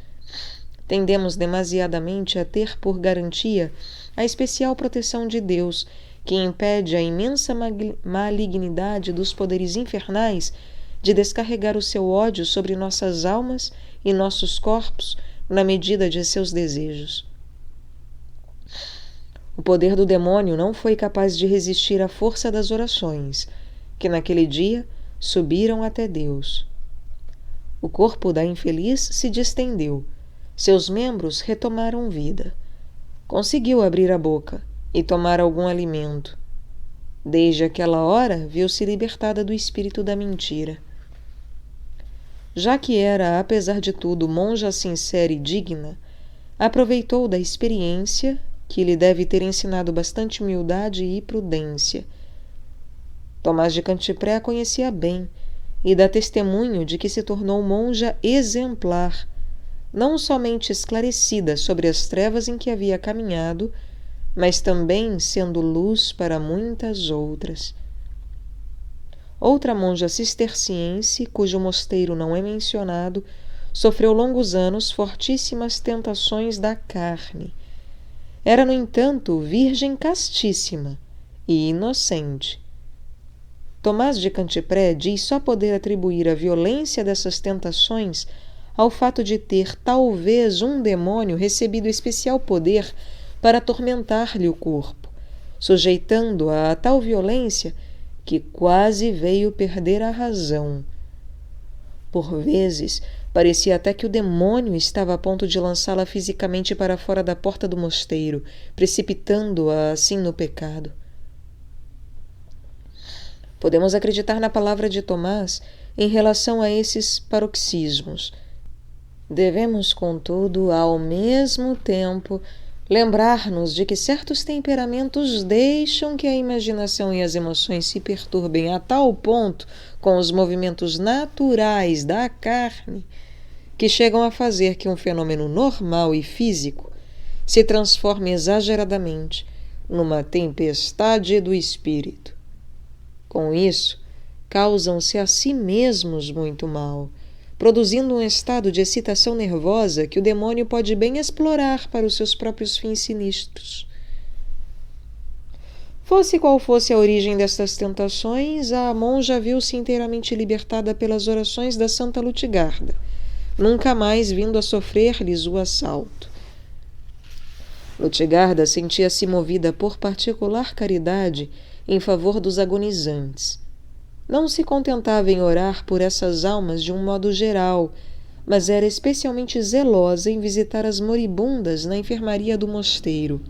Tendemos demasiadamente a ter por garantia a especial proteção de Deus, que impede a imensa malignidade dos poderes infernais de descarregar o seu ódio sobre nossas almas e nossos corpos na medida de seus desejos. O poder do demônio não foi capaz de resistir à força das orações, que naquele dia subiram até Deus. O corpo da infeliz se distendeu, seus membros retomaram vida. Conseguiu abrir a boca e tomar algum alimento. Desde aquela hora viu-se libertada do espírito da mentira. Já que era, apesar de tudo, monja sincera e digna, aproveitou da experiência, que lhe deve ter ensinado bastante humildade e prudência. Tomás de Cantipré a conhecia bem e dá testemunho de que se tornou monja exemplar, não somente esclarecida sobre as trevas em que havia caminhado, mas também sendo luz para muitas outras. Outra monja cisterciense, cujo mosteiro não é mencionado, sofreu longos anos fortíssimas tentações da carne. Era, no entanto, virgem castíssima e inocente. Tomás de Cantipré diz só poder atribuir a violência dessas tentações ao fato de ter talvez um demônio recebido especial poder para atormentar-lhe o corpo, sujeitando-a a tal violência que quase veio perder a razão. Por vezes, parecia até que o demônio estava a ponto de lançá-la fisicamente para fora da porta do mosteiro, precipitando-a assim no pecado. Podemos acreditar na palavra de Tomás em relação a esses paroxismos. Devemos, contudo, ao mesmo tempo, lembrar-nos de que certos temperamentos deixam que a imaginação e as emoções se perturbem a tal ponto com os movimentos naturais da carne que chegam a fazer que um fenômeno normal e físico se transforme exageradamente numa tempestade do espírito. Com isso, causam-se a si mesmos muito mal, produzindo um estado de excitação nervosa que o demônio pode bem explorar para os seus próprios fins sinistros. Fosse qual fosse a origem destas tentações, a monja viu-se inteiramente libertada pelas orações da Santa Lutgarda, nunca mais vindo a sofrer-lhes o assalto. Lutgarda sentia-se movida por particular caridade em favor dos agonizantes. Não se contentava em orar por essas almas de um modo geral, mas era especialmente zelosa em visitar as moribundas na enfermaria do mosteiro.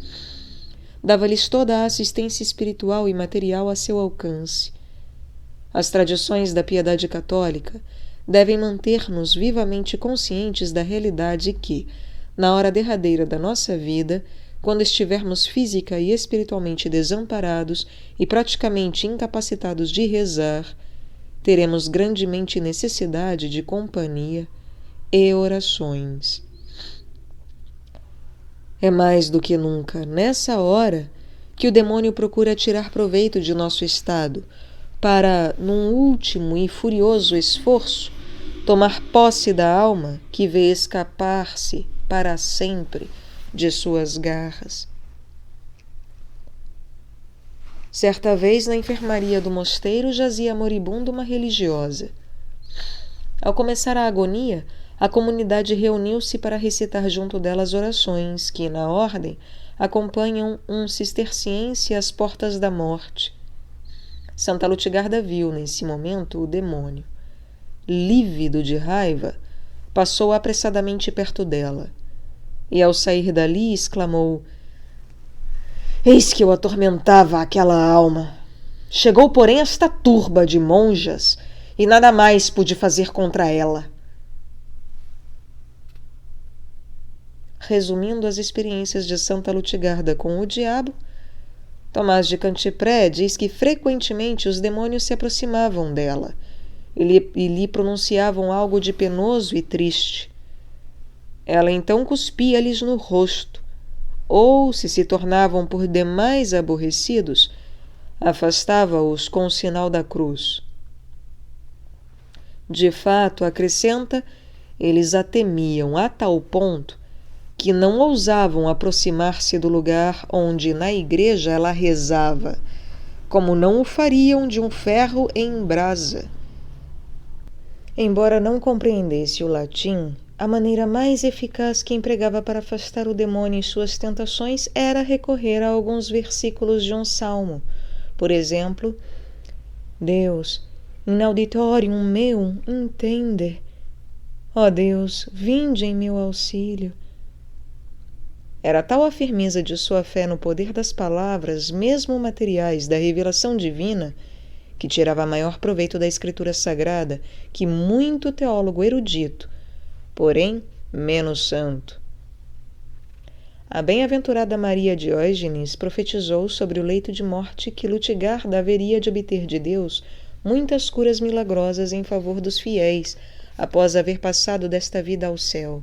Dava-lhes toda a assistência espiritual e material a seu alcance. As tradições da piedade católica devem manter-nos vivamente conscientes da realidade que, na hora derradeira da nossa vida, quando estivermos física e espiritualmente desamparados e praticamente incapacitados de rezar, teremos grandemente necessidade de companhia e orações. É mais do que nunca nessa hora que o demônio procura tirar proveito de nosso estado para, num último e furioso esforço, tomar posse da alma que vê escapar-se para sempre de suas garras. Certa vez, na enfermaria do mosteiro, jazia moribunda uma religiosa. Ao começar a agonia, a comunidade reuniu-se para recitar junto dela as orações que, na ordem, acompanham um cisterciense às portas da morte. Santa Lutgarda viu, nesse momento, o demônio. Lívido de raiva, passou apressadamente perto dela. E, ao sair dali, exclamou: "Eis que eu atormentava aquela alma. Chegou, porém, esta turba de monjas, e nada mais pude fazer contra ela." Resumindo as experiências de Santa Lutgarda com o diabo, Tomás de Cantipré diz que frequentemente os demônios se aproximavam dela e lhe pronunciavam algo de penoso e triste. Ela então cuspia-lhes no rosto, ou, se tornavam por demais aborrecidos, afastava-os com o sinal da cruz. De fato, acrescenta, eles a temiam a tal ponto que não ousavam aproximar-se do lugar onde na igreja ela rezava, como não o fariam de um ferro em brasa. Embora não compreendesse o latim, a maneira mais eficaz que empregava para afastar o demônio e suas tentações era recorrer a alguns versículos de um salmo. Por exemplo, Deus, in auditorium meum intende. Ó Deus, vinde em meu auxílio. Era tal a firmeza de sua fé no poder das palavras, mesmo materiais, da revelação divina, que tirava maior proveito da Escritura Sagrada que muito teólogo erudito, porém menos santo. A bem-aventurada Maria Diógenes profetizou sobre o leito de morte que Lutgarda haveria de obter de Deus muitas curas milagrosas em favor dos fiéis, após haver passado desta vida ao céu.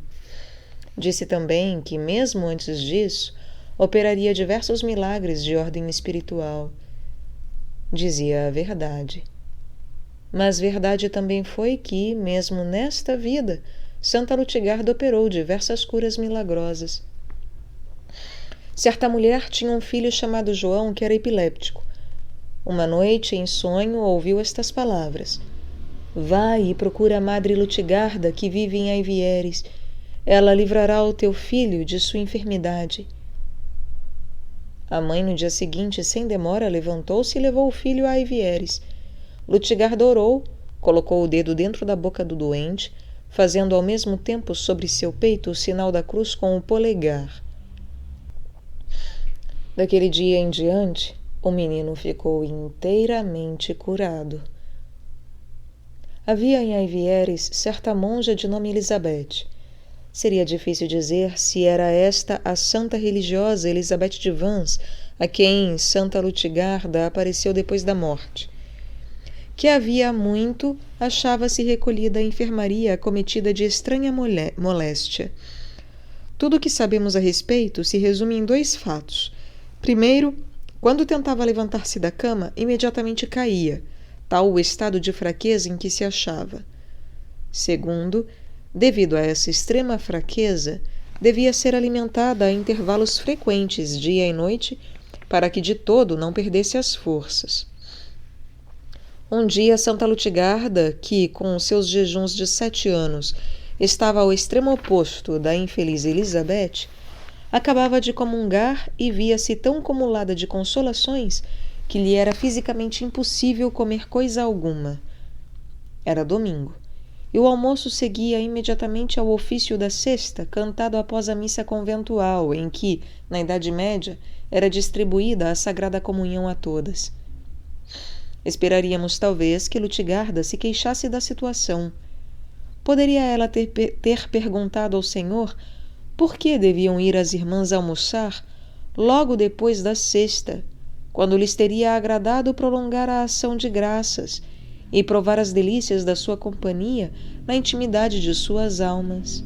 Disse também que, mesmo antes disso, operaria diversos milagres de ordem espiritual. Dizia a verdade. Mas verdade também foi que, mesmo nesta vida, Santa Lutgarda operou diversas curas milagrosas. Certa mulher tinha um filho chamado João que era epiléptico. Uma noite, em sonho, ouviu estas palavras: "Vai e procura a Madre Lutgarda, que vive em Aivieres. Ela livrará o teu filho de sua enfermidade." A mãe, no dia seguinte, sem demora, levantou-se e levou o filho a Aivieres. Lutgarda orou, colocou o dedo dentro da boca do doente, fazendo ao mesmo tempo sobre seu peito o sinal da cruz com o polegar. Daquele dia em diante, o menino ficou inteiramente curado. Havia em Aivieres certa monja de nome Elizabeth. Seria difícil dizer se era esta a santa religiosa Elizabeth de Vans, a quem Santa Lutgarda apareceu depois da morte. Que havia muito achava-se recolhida à enfermaria acometida de estranha moléstia. Tudo o que sabemos a respeito se resume em 2 fatos. Primeiro, quando tentava levantar-se da cama, imediatamente caía, tal o estado de fraqueza em que se achava. Segundo, devido a essa extrema fraqueza, devia ser alimentada a intervalos frequentes, dia e noite, para que de todo não perdesse as forças. Um dia, Santa Lutgarda, que, com seus jejuns de 7 anos, estava ao extremo oposto da infeliz Elizabeth, acabava de comungar e via-se tão cumulada de consolações que lhe era fisicamente impossível comer coisa alguma. Era domingo, e o almoço seguia imediatamente ao ofício da sexta, cantado após a missa conventual, em que, na Idade Média, era distribuída a Sagrada Comunhão a todas. Esperaríamos, talvez, que Lutgarda se queixasse da situação. Poderia ela ter perguntado ao Senhor por que deviam ir as irmãs almoçar logo depois da sexta, quando lhes teria agradado prolongar a ação de graças e provar as delícias da sua companhia na intimidade de suas almas.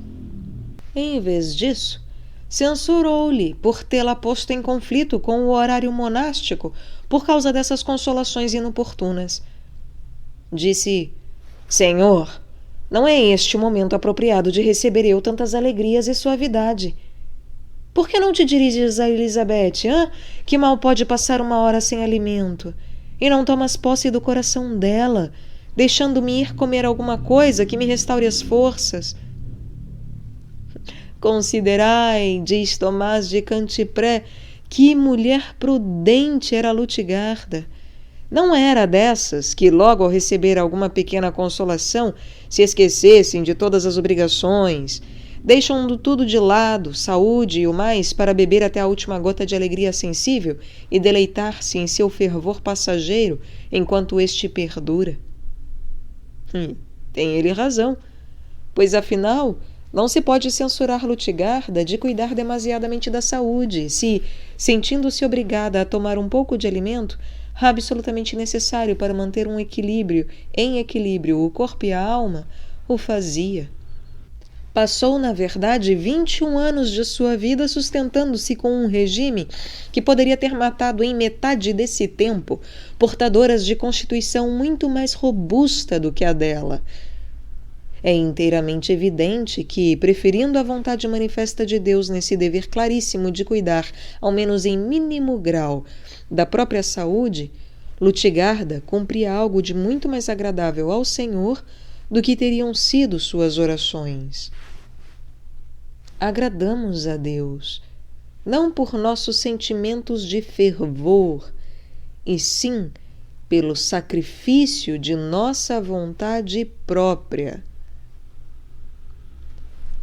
Em vez disso, censurou-lhe por tê-la posto em conflito com o horário monástico por causa dessas consolações inoportunas. Disse: Senhor, não é este o momento apropriado de receber eu tantas alegrias e suavidade. Por que não te diriges a Elizabeth, que mal pode passar uma hora sem alimento, e não tomas posse do coração dela, deixando-me ir comer alguma coisa que me restaure as forças? Considerai, diz Tomás de Cantipré, que mulher prudente era Lutgarda. Não era dessas que, logo ao receber alguma pequena consolação, se esquecessem de todas as obrigações, deixam tudo de lado, saúde e o mais, para beber até a última gota de alegria sensível e deleitar-se em seu fervor passageiro enquanto este perdura. Tem ele razão, pois afinal não se pode censurar Lutgarda de cuidar demasiadamente da saúde, se, sentindo-se obrigada a tomar um pouco de alimento, absolutamente necessário para manter em equilíbrio o corpo e a alma, o fazia. Passou, na verdade, 21 anos de sua vida sustentando-se com um regime que poderia ter matado em metade desse tempo portadoras de constituição muito mais robusta do que a dela. É inteiramente evidente que, preferindo a vontade manifesta de Deus nesse dever claríssimo de cuidar, ao menos em mínimo grau, da própria saúde, Lutgarda cumpria algo de muito mais agradável ao Senhor do que teriam sido suas orações. Agradamos a Deus, não por nossos sentimentos de fervor, e sim pelo sacrifício de nossa vontade própria.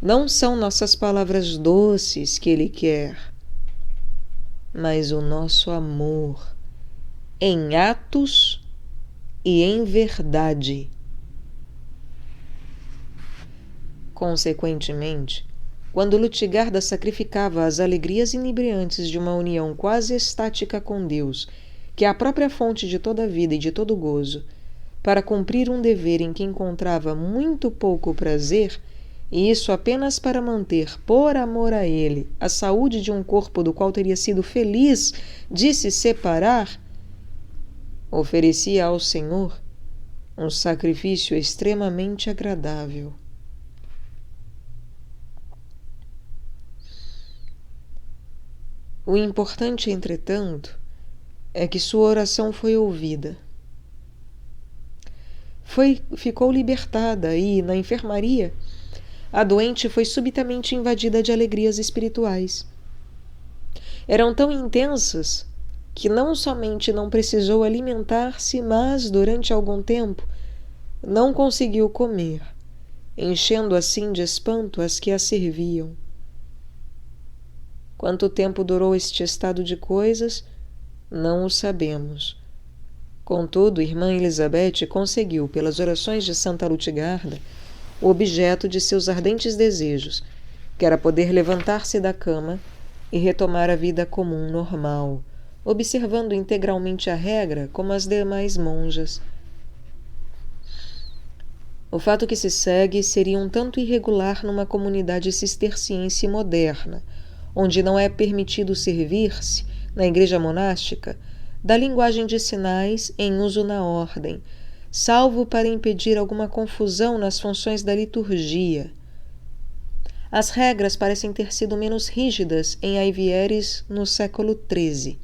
Não são nossas palavras doces que Ele quer, mas o nosso amor, em atos e em verdade. Consequentemente, quando Lutgarda sacrificava as alegrias inebriantes de uma união quase estática com Deus, que é a própria fonte de toda a vida e de todo gozo, para cumprir um dever em que encontrava muito pouco prazer, e isso apenas para manter, por amor a Ele, a saúde de um corpo do qual teria sido feliz de se separar, oferecia ao Senhor um sacrifício extremamente agradável. O importante, entretanto, é que sua oração foi ouvida. Ficou libertada e, na enfermaria, a doente foi subitamente invadida de alegrias espirituais. Eram tão intensas que não somente não precisou alimentar-se, mas, durante algum tempo, não conseguiu comer, enchendo assim de espanto as que a serviam. Quanto tempo durou este estado de coisas, não o sabemos. Contudo, irmã Elizabeth conseguiu, pelas orações de Santa Lutgarda, o objeto de seus ardentes desejos, que era poder levantar-se da cama e retomar a vida comum normal, observando integralmente a regra como as demais monjas. O fato que se segue seria um tanto irregular numa comunidade cisterciense moderna, onde não é permitido servir-se, na igreja monástica, da linguagem de sinais em uso na ordem, salvo para impedir alguma confusão nas funções da liturgia. As regras parecem ter sido menos rígidas em Aivieres no século XIII.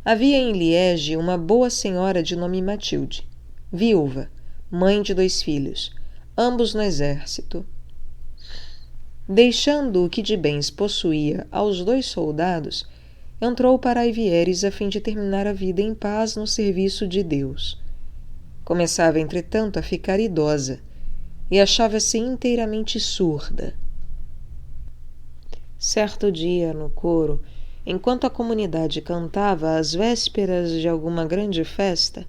Havia em Liege uma boa senhora de nome Matilde, viúva, mãe de 2 filhos, ambos no exército. Deixando o que de bens possuía aos 2 soldados, entrou para Aivieres a fim de terminar a vida em paz no serviço de Deus. Começava, entretanto, a ficar idosa e achava-se inteiramente surda. Certo dia, no coro, enquanto a comunidade cantava às vésperas de alguma grande festa,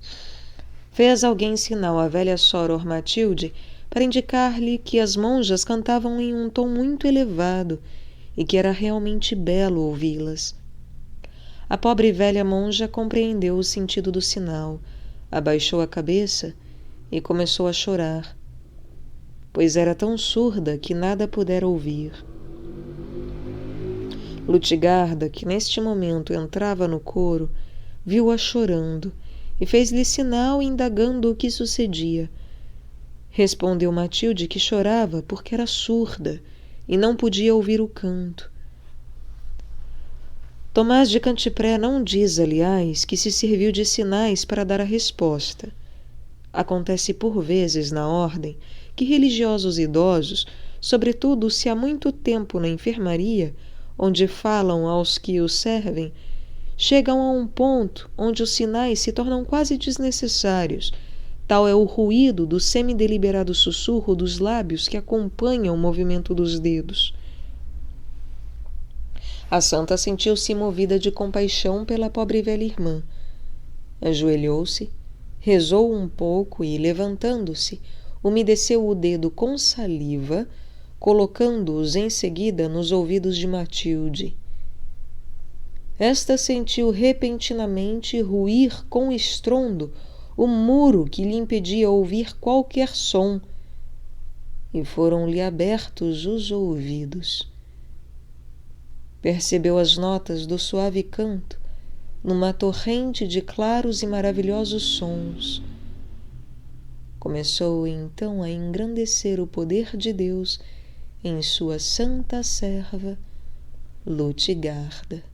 fez alguém sinal à velha Soror Matilde para indicar-lhe que as monjas cantavam em um tom muito elevado e que era realmente belo ouvi-las. A pobre velha monja compreendeu o sentido do sinal, abaixou a cabeça e começou a chorar, pois era tão surda que nada pudera ouvir. Lutgarda, que neste momento entrava no coro, viu-a chorando e fez-lhe sinal indagando o que sucedia. Respondeu Matilde que chorava porque era surda e não podia ouvir o canto. Tomás de Cantipré não diz, aliás, que se serviu de sinais para dar a resposta. Acontece por vezes na ordem que religiosos idosos, sobretudo se há muito tempo na enfermaria, onde falam aos que os servem, chegam a um ponto onde os sinais se tornam quase desnecessários. Tal é o ruído do semideliberado sussurro dos lábios que acompanha o movimento dos dedos. A santa sentiu-se movida de compaixão pela pobre velha irmã. Ajoelhou-se, rezou um pouco e, levantando-se, umedeceu o dedo com saliva, colocando-os em seguida nos ouvidos de Matilde. Esta sentiu repentinamente ruir com estrondo o muro que lhe impedia ouvir qualquer som, e foram-lhe abertos os ouvidos. Percebeu as notas do suave canto numa torrente de claros e maravilhosos sons. Começou então a engrandecer o poder de Deus em sua santa serva Lutgarda.